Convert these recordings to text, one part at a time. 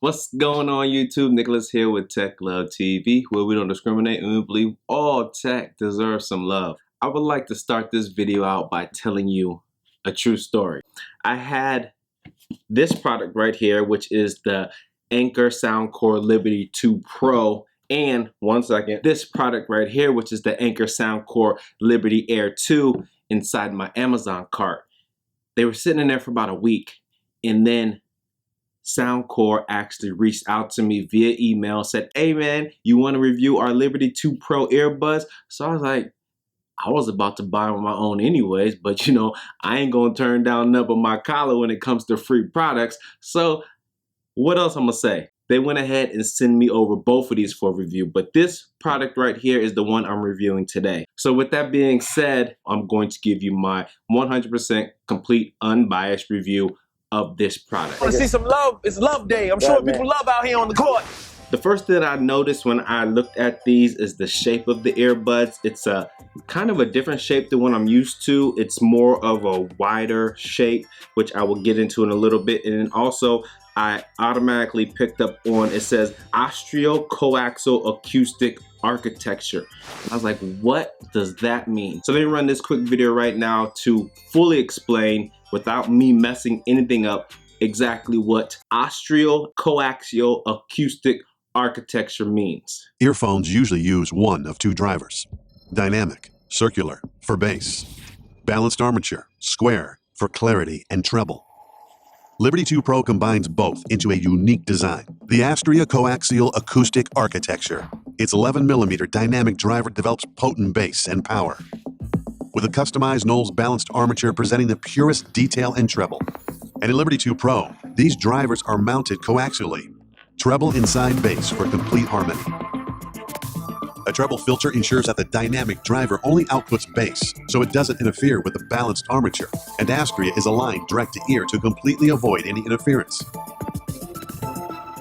What's going on YouTube? Nicholas here with Tech Love TV, where we don't discriminate and we believe all tech deserves some love. I would like to start this video out by telling you a true story. I had this product right here, which is the Anker Soundcore Liberty 2 Pro, and this product right here, which is the Anker Soundcore Liberty Air 2 inside my Amazon cart. They were sitting in there for about a week, and then Soundcore actually reached out to me via email, said, "Hey man, you want to review our Liberty 2 Pro earbuds?" So I was like, I was about to buy on my own anyways, but you know, I ain't gonna turn down nothing but my collar when it comes to free products. So what else I'm gonna say? They went ahead and sent me over both of these for review, but this product right here is the one I'm reviewing today. So with that being said, I'm going to give you my 100% complete unbiased review of this product. I want to see some love. It's love day. I'm showing people love out here on the court. The first thing I noticed when I looked at these is the shape of the earbuds. It's a kind of a different shape than what I'm used to. It's more of a wider shape, which I will get into in a little bit. And then also I automatically picked up on, it says Austro-Coaxial Acoustic Architecture. And I was like, what does that mean? So let me run this quick video right now to fully explain, without me messing anything up, exactly what Austro-Coaxial Acoustic Architecture means. Earphones usually use one of two drivers: dynamic, circular for bass, balanced armature, square for clarity and treble. Liberty 2 Pro combines both into a unique design, the Austro-Coaxial Acoustic Architecture. Its 11mm dynamic driver develops potent bass and power, with a customized Knowles balanced armature presenting the purest detail and treble. And in Liberty 2 Pro, these drivers are mounted coaxially, treble inside bass for complete harmony. A treble filter ensures that the dynamic driver only outputs bass, so it doesn't interfere with the balanced armature, and Astria is aligned direct to ear to completely avoid any interference.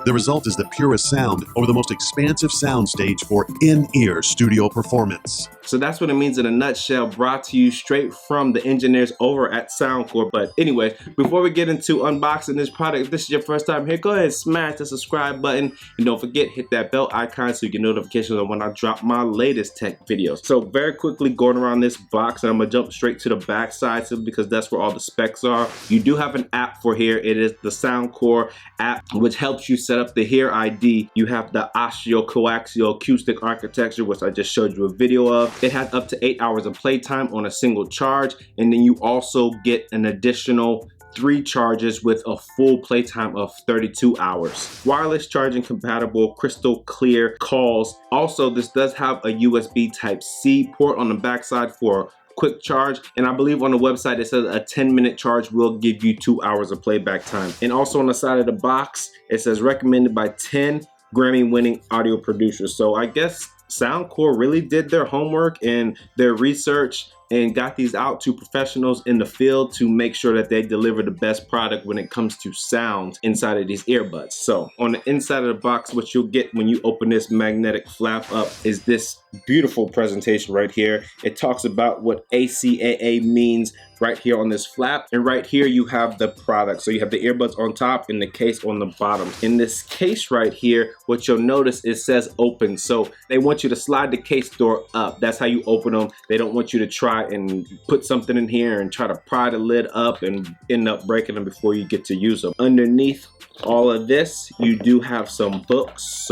The result is the purest sound over the most expansive soundstage for in-ear studio performance. So that's what it means in a nutshell, brought to you straight from the engineers over at Soundcore. But anyways, before we get into unboxing this product, if this is your first time here, go ahead and smash the subscribe button. And don't forget, hit that bell icon so you get notifications on when I drop my latest tech videos. So very quickly going around this box, and I'm gonna jump straight to the back side simply because that's where all the specs are. You do have an app for here. It is the Soundcore app, which helps you set up the HearID. You have the Austro-Coaxial Acoustic Architecture, which I just showed you a video of. It has up to 8 hours of playtime on a single charge, and then you also get an additional 3 charges with a full playtime of 32 hours. Wireless charging compatible, crystal clear calls. Also, this does have a USB Type-C port on the backside for quick charge, and I believe on the website it says a 10-minute charge will give you 2 hours of playback time. And also on the side of the box it says recommended by 10 Grammy-winning audio producers. So I guess Soundcore really did their homework and their research and got these out to professionals in the field to make sure that they deliver the best product when it comes to sound inside of these earbuds. So on the inside of the box, what you'll get when you open this magnetic flap up is this beautiful presentation right here. It talks about what ACAA means right here on this flap, and right here you have the product. So you have the earbuds on top and the case on the bottom. In this case right here, what you'll notice, it says open. So they want you to slide the case door up. That's how you open them. They don't want you to try and put something in here and try to pry the lid up and end up breaking them before you get to use them. Underneath all of this, you do have some books,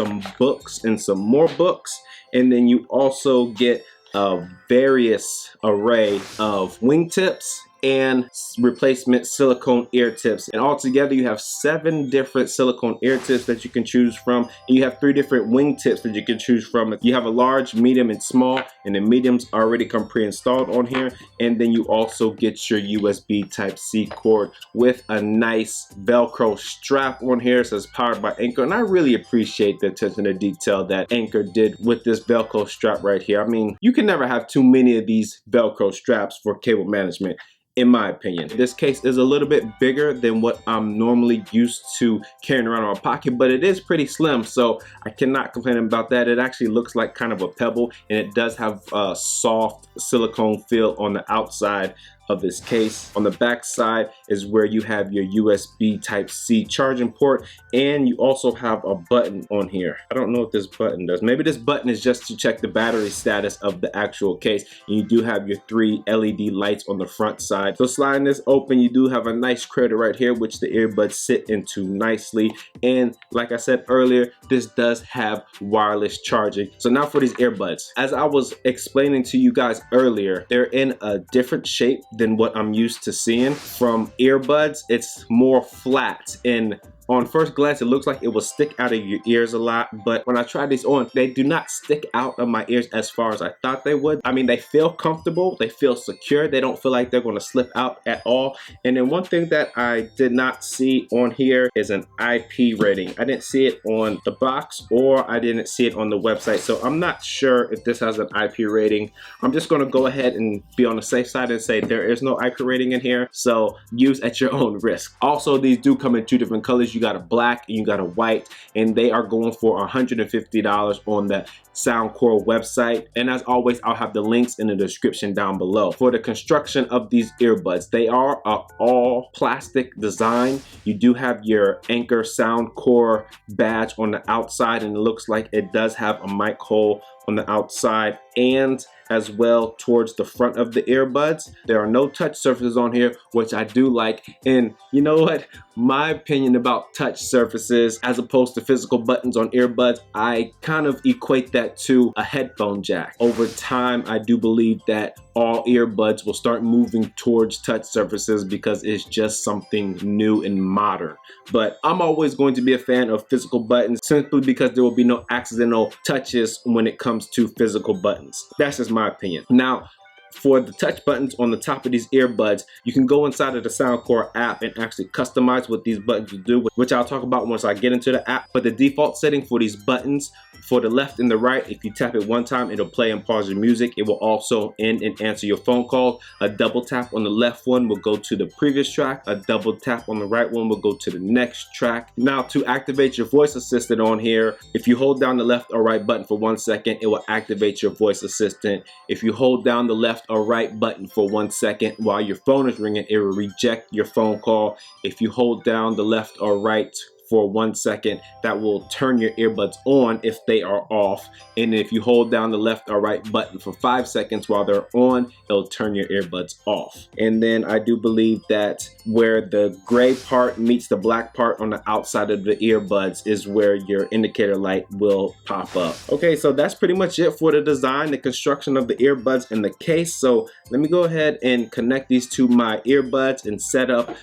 and some more books. And then you also get a various array of wingtips and replacement silicone ear tips. And altogether you have 7 different silicone ear tips that you can choose from. And you have 3 different wing tips that you can choose from. You have a large, medium, and small, and the mediums already come pre-installed on here. And then you also get your USB Type-C cord with a nice Velcro strap on here. It says powered by Anker. And I really appreciate the attention to detail that Anker did with this Velcro strap right here. I mean, you can never have too many of these Velcro straps for cable management, in my opinion. This case is a little bit bigger than what I'm normally used to carrying around in my pocket, but it is pretty slim, so I cannot complain about that. It actually looks like kind of a pebble, and it does have a soft silicone feel on the outside of this case. On the back side is where you have your USB Type-C charging port, and you also have a button on here. I don't know what this button does. Maybe this button is just to check the battery status of the actual case. And you do have your 3 LED lights on the front side. So sliding this open, you do have a nice cradle right here, which the earbuds sit into nicely. And like I said earlier, this does have wireless charging. So now for these earbuds, as I was explaining to you guys earlier, they're in a different shape than what I'm used to seeing from earbuds. It's more flat, and on first glance, it looks like it will stick out of your ears a lot, but when I tried these on, they do not stick out of my ears as far as I thought they would. I mean, they feel comfortable, they feel secure, they don't feel like they're gonna slip out at all. And then one thing that I did not see on here is an IP rating. I didn't see it on the box, or I didn't see it on the website, so I'm not sure if this has an IP rating. I'm just gonna go ahead and be on the safe side and say there is no IP rating in here, so use at your own risk. Also, these do come in 2 different colors. You got a black and you got a white, and they are going for $150 on the Soundcore website. And as always, I'll have the links in the description down below. For the construction of these earbuds, they are all plastic design. You do have your Anker Soundcore badge on the outside, and it looks like it does have a mic hole on the outside and as well towards the front of the earbuds. There are no touch surfaces on here, which I do like. And you know what? My opinion about touch surfaces as opposed to physical buttons on earbuds, I kind of equate that to a headphone jack. Over time, I do believe that all earbuds will start moving towards touch surfaces because it's just something new and modern. But I'm always going to be a fan of physical buttons simply because there will be no accidental touches when it comes to physical buttons. That's just my opinion. Now, for the touch buttons on the top of these earbuds, you can go inside of the Soundcore app and actually customize what these buttons will do, which I'll talk about once I get into the app. But the default setting for these buttons, for the left and the right, if you tap it one time, it'll play and pause your music. It will also end and answer your phone call. A double tap on the left one will go to the previous track. A double tap on the right one will go to the next track. Now, to activate your voice assistant on here, if you hold down the left or right button for 1 second, it will activate your voice assistant. If you hold down the left or right button for 1 second while your phone is ringing, it will reject your phone call. If you hold down the left or right for 1 second, that will turn your earbuds on if they are off. And if you hold down the left or right button for 5 seconds while they're on, it'll turn your earbuds off. And then I do believe that where the gray part meets the black part on the outside of the earbuds is where your indicator light will pop up. Okay, so that's pretty much it for the design, the construction of the earbuds and the case. So let me go ahead and connect these to my earbuds and set up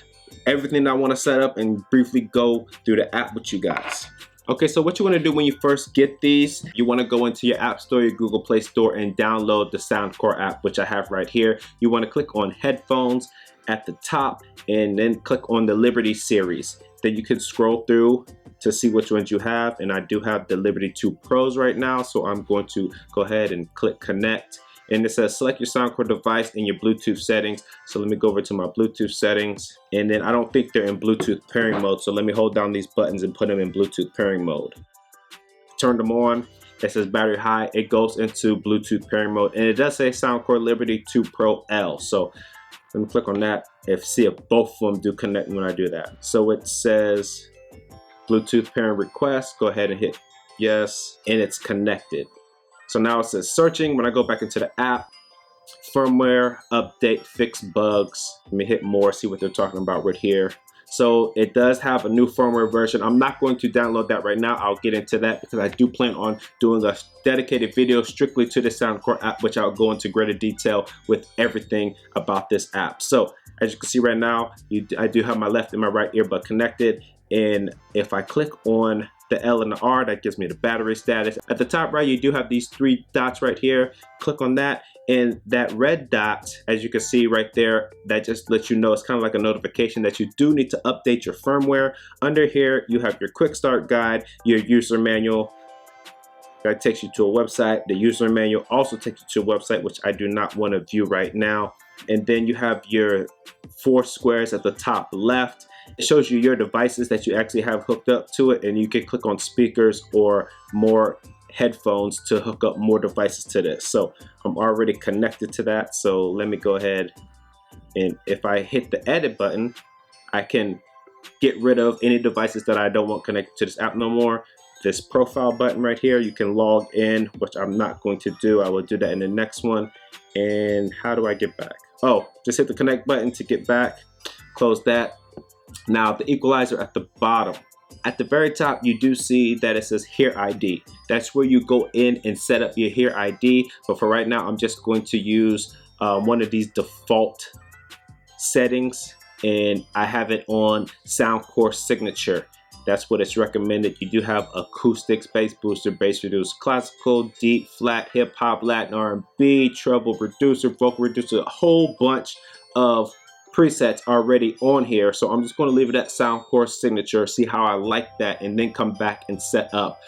everything I want to set up and briefly go through the app with you guys. Okay, so what you want to do when you first get these, you want to go into your App Store, your Google Play Store, and download the Soundcore app, which I have right here. You want to click on headphones at the top and then click on the Liberty series. Then you can scroll through to see which ones you have, and I do have the Liberty 2 Pros right now, so I'm going to go ahead and click connect. And it says select your Soundcore device in your Bluetooth settings. So let me go over to my Bluetooth settings. And then I don't think they're in Bluetooth pairing mode. So let me hold down these buttons and put them in Bluetooth pairing mode. Turn them on. It says battery high. It goes into Bluetooth pairing mode. And it does say Soundcore Liberty 2 Pro L. So let me click on that and see if both of them do connect when I do that. So it says Bluetooth pairing request. Go ahead and hit yes. And it's connected. So now it says searching. When I go back into the app, firmware, update, fix bugs. Let me hit more, see what they're talking about right here. So it does have a new firmware version. I'm not going to download that right now. I'll get into that because I do plan on doing a dedicated video strictly to the Soundcore app, which I'll go into greater detail with everything about this app. So as you can see right now, I do have my left and my right earbud connected. And if I click on the L and the R, that gives me the battery status. At the top right, you do have these 3 dots right here. Click on that, and that red dot, as you can see right there, that just lets you know, it's kind of like a notification that you do need to update your firmware. Under here, you have your quick start guide, your user manual. That takes you to a website. The user manual also takes you to a website, which I do not want to view right now. And then you have your 4 squares at the top left. It shows you your devices that you actually have hooked up to it, and you can click on speakers or more headphones to hook up more devices to this. So I'm already connected to that, so let me go ahead And if I hit the edit button, I can get rid of any devices that I don't want connected to this app no more. This profile button right here, you can log in, which I'm not going to do. I will do that in the next one. And how do I get back? Oh, just hit the connect button to get back. Close that. Now the equalizer at the bottom. At the very top, you do see that it says HearID. That's where you go in and set up your HearID. But for right now, I'm just going to use one of these default settings, and I have it on Soundcore Signature. That's what it's recommended. You do have acoustics, bass booster, bass reducer, classical, deep, flat, hip hop, Latin, R&B, treble reducer, vocal reducer, a whole bunch of presets already on here. So I'm just going to leave it at Soundcore Signature, see how I like that, and then come back and set up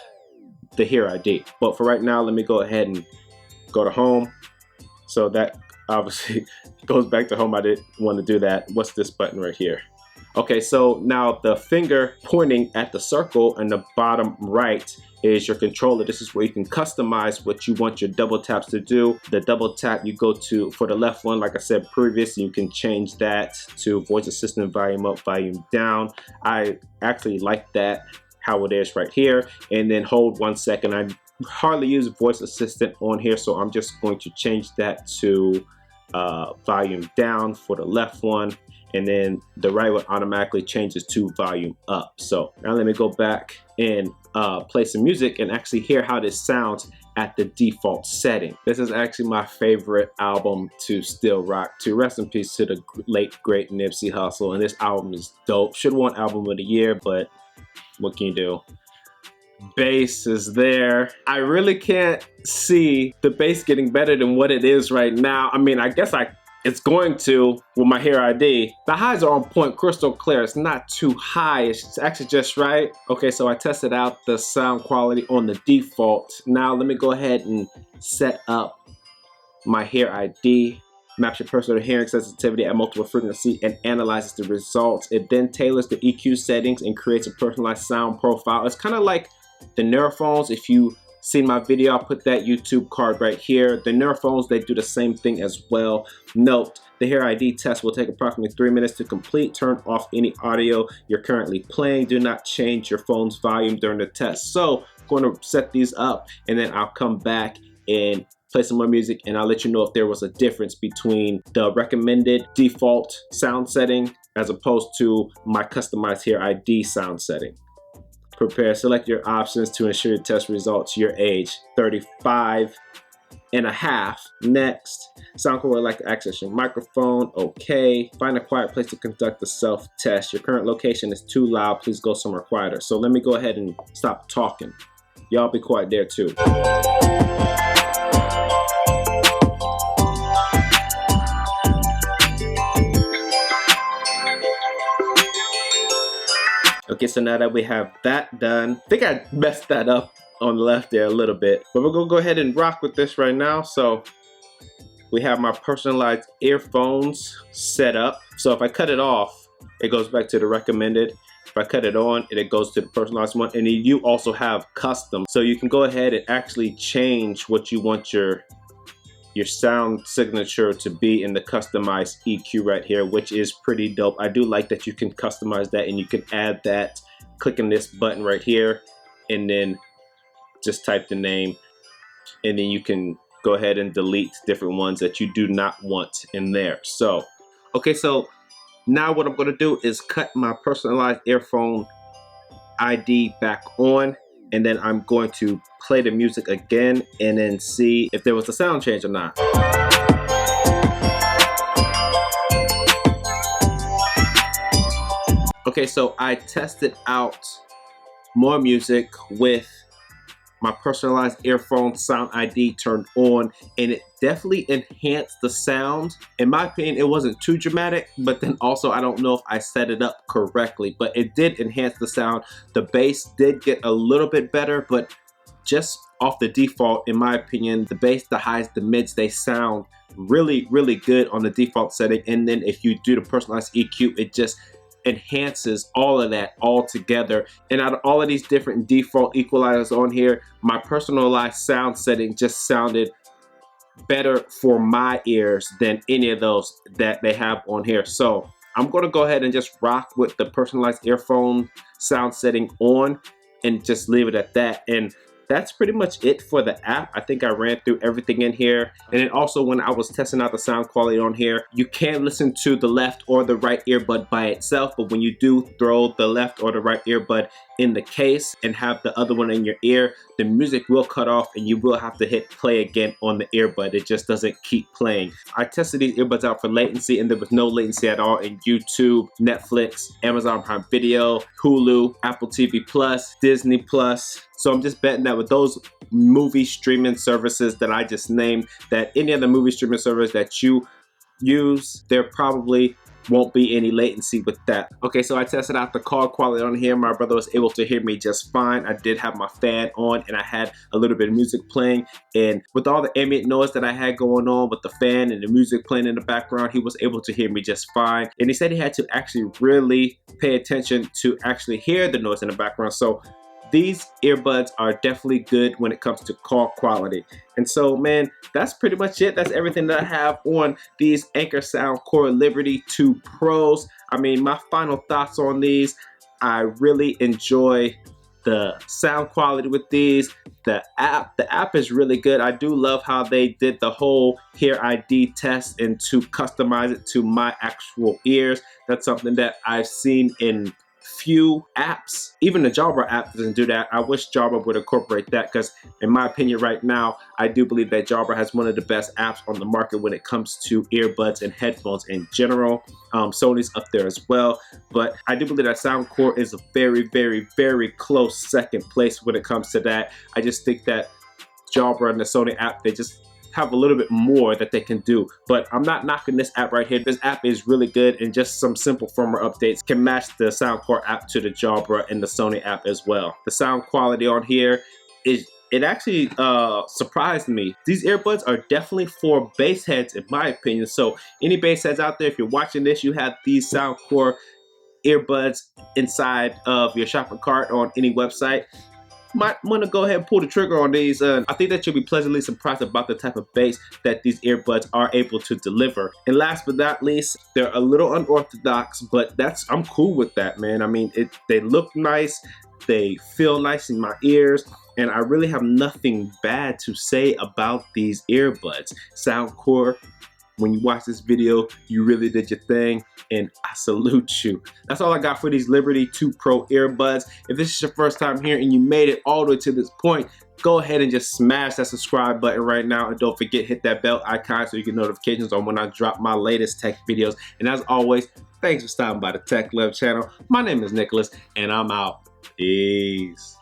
the HearID. But for right now, let me go ahead and go to home. So that obviously goes back to home. I didn't want to do that. What's this button right here? Okay, so now the finger pointing at the circle in the bottom right is your controller. This is where you can customize what you want your double taps to do. The double tap you go to for the left one, like I said previously, you can change that to voice assistant volume up, volume down. I actually like that, how it is right here. And then hold 1 second. I hardly use voice assistant on here, so I'm just going to change that to volume down for the left one. And then the right one automatically changes to volume up. So now let me go back and play some music and actually hear how this sounds at the default setting. This is actually my favorite album to still rock to. Rest in peace to the late great Nipsey Hussle. And this album is dope. Should have won album of the year, but what can you do? Bass is there. I really can't see the bass getting better than what it is right now. I mean, I guess it's going to with my HearID. The highs are on point, crystal clear. It's not too high, it's actually just right. Okay, so I tested out the sound quality on the default. Now let me go ahead and set up my HearID. Maps your personal hearing sensitivity at multiple frequency and analyzes the results. It then tailors the EQ settings and creates a personalized sound profile. It's kind of like the Neurophones. If you seen my video, I'll put that YouTube card right here. The Neurophones, they do the same thing as well. Note, the HearID test will take approximately 3 minutes to complete. Turn off any audio you're currently playing. Do not change your phone's volume during the test. So I'm going to set these up, and then I'll come back and play some more music, and I'll let you know if there was a difference between the recommended default sound setting as opposed to my customized HearID sound setting. Prepare, select your options to ensure your test results. Your age, 35 and a half. Next, Soundcore would like to access your microphone. Okay. Find a quiet place to conduct the self-test. Your current location is too loud. Please go somewhere quieter. So let me go ahead and stop talking. Y'all be quiet there too. Okay, so now that we have that done, I think I messed that up on the left there a little bit, but we're gonna go ahead and rock with this right now. So we have my personalized earphones set up. So if I cut it off, it goes back to the recommended. If I cut it on, it goes to the personalized one. And then you also have custom. So you can go ahead and actually change what you want your sound signature to be in the customized EQ right here, which is pretty dope. I do like that you can customize that, and you can add that clicking this button right here, and then just type the name, and then you can go ahead and delete different ones that you do not want in there. So okay, so now what I'm going to do is cut my personalized earphone ID back on, and then I'm going to play the music again and then see if there was a sound change or not. Okay, so I tested out more music with my personalized earphone sound ID turned on, and it definitely enhanced the sound. In my opinion, it wasn't too dramatic, but then also I don't know if I set it up correctly, but it did enhance the sound. The bass did get a little bit better, but just off the default, in my opinion, the bass, the highs, the mids, they sound really, really good on the default setting. And then if you do the personalized EQ, it just enhances all of that all together. And out of all of these different default equalizers on here, my personalized sound setting just sounded better for my ears than any of those that they have on here. So I'm going to go ahead and just rock with the personalized earphone sound setting on and just leave it at that. And that's pretty much it for the app. I think I ran through everything in here. And then also when I was testing out the sound quality on here, you can listen to the left or the right earbud by itself, but when you do throw the left or the right earbud in the case and have the other one in your ear, the music will cut off and you will have to hit play again on the earbud. It just doesn't keep playing. I tested these earbuds out for latency and there was no latency at all in YouTube, Netflix, Amazon Prime Video, Hulu, Apple TV Plus, Disney Plus. So I'm just betting that with those movie streaming services that I just named, that any other movie streaming service that you use, there probably won't be any latency with that. Okay, so I tested out the call quality on here. My brother was able to hear me just fine. I did have my fan on and I had a little bit of music playing, and with all the ambient noise that I had going on with the fan and the music playing in the background, he was able to hear me just fine. And he said he had to actually really pay attention to actually hear the noise in the background. So these earbuds are definitely good when it comes to call quality. And so, man, that's pretty much it. That's everything that I have on these Anker Soundcore Liberty 2 Pros. I mean, my final thoughts on these, I really enjoy the sound quality with these. The app is really good. I do love how they did the whole HearID test and to customize it to my actual ears. That's something that I've seen in few apps. Even the Jabra app doesn't do that. I wish Jabra would incorporate that, because in my opinion right now, I do believe that Jabra has one of the best apps on the market when it comes to earbuds and headphones in general. Sony's up there as well, but I do believe that Soundcore is a very, very, very close second place when it comes to that. I just think that Jabra and the Sony app, they just have a little bit more that they can do. But I'm not knocking this app right here. This app is really good, and just some simple firmware updates can match the Soundcore app to the Jabra and the Sony app as well. The sound quality on here is, it actually surprised me. These earbuds are definitely for bass heads in my opinion. So any bass heads out there, if you're watching this, you have these Soundcore earbuds inside of your shopping cart on any website, might want to go ahead and pull the trigger on these. I think that you'll be pleasantly surprised about the type of bass that these earbuds are able to deliver. And last but not least, they're a little unorthodox, but I'm cool with that, man. I mean, they look nice, they feel nice in my ears, and I really have nothing bad to say about these earbuds. Soundcore, when you watch this video, you really did your thing, and I salute you. That's all I got for these Liberty 2 Pro earbuds. If this is your first time here and you made it all the way to this point, go ahead and just smash that subscribe button right now, and don't forget, hit that bell icon so you get notifications on when I drop my latest tech videos. And as always, thanks for stopping by the Tech Love channel. My name is Nicholas, and I'm out. Peace.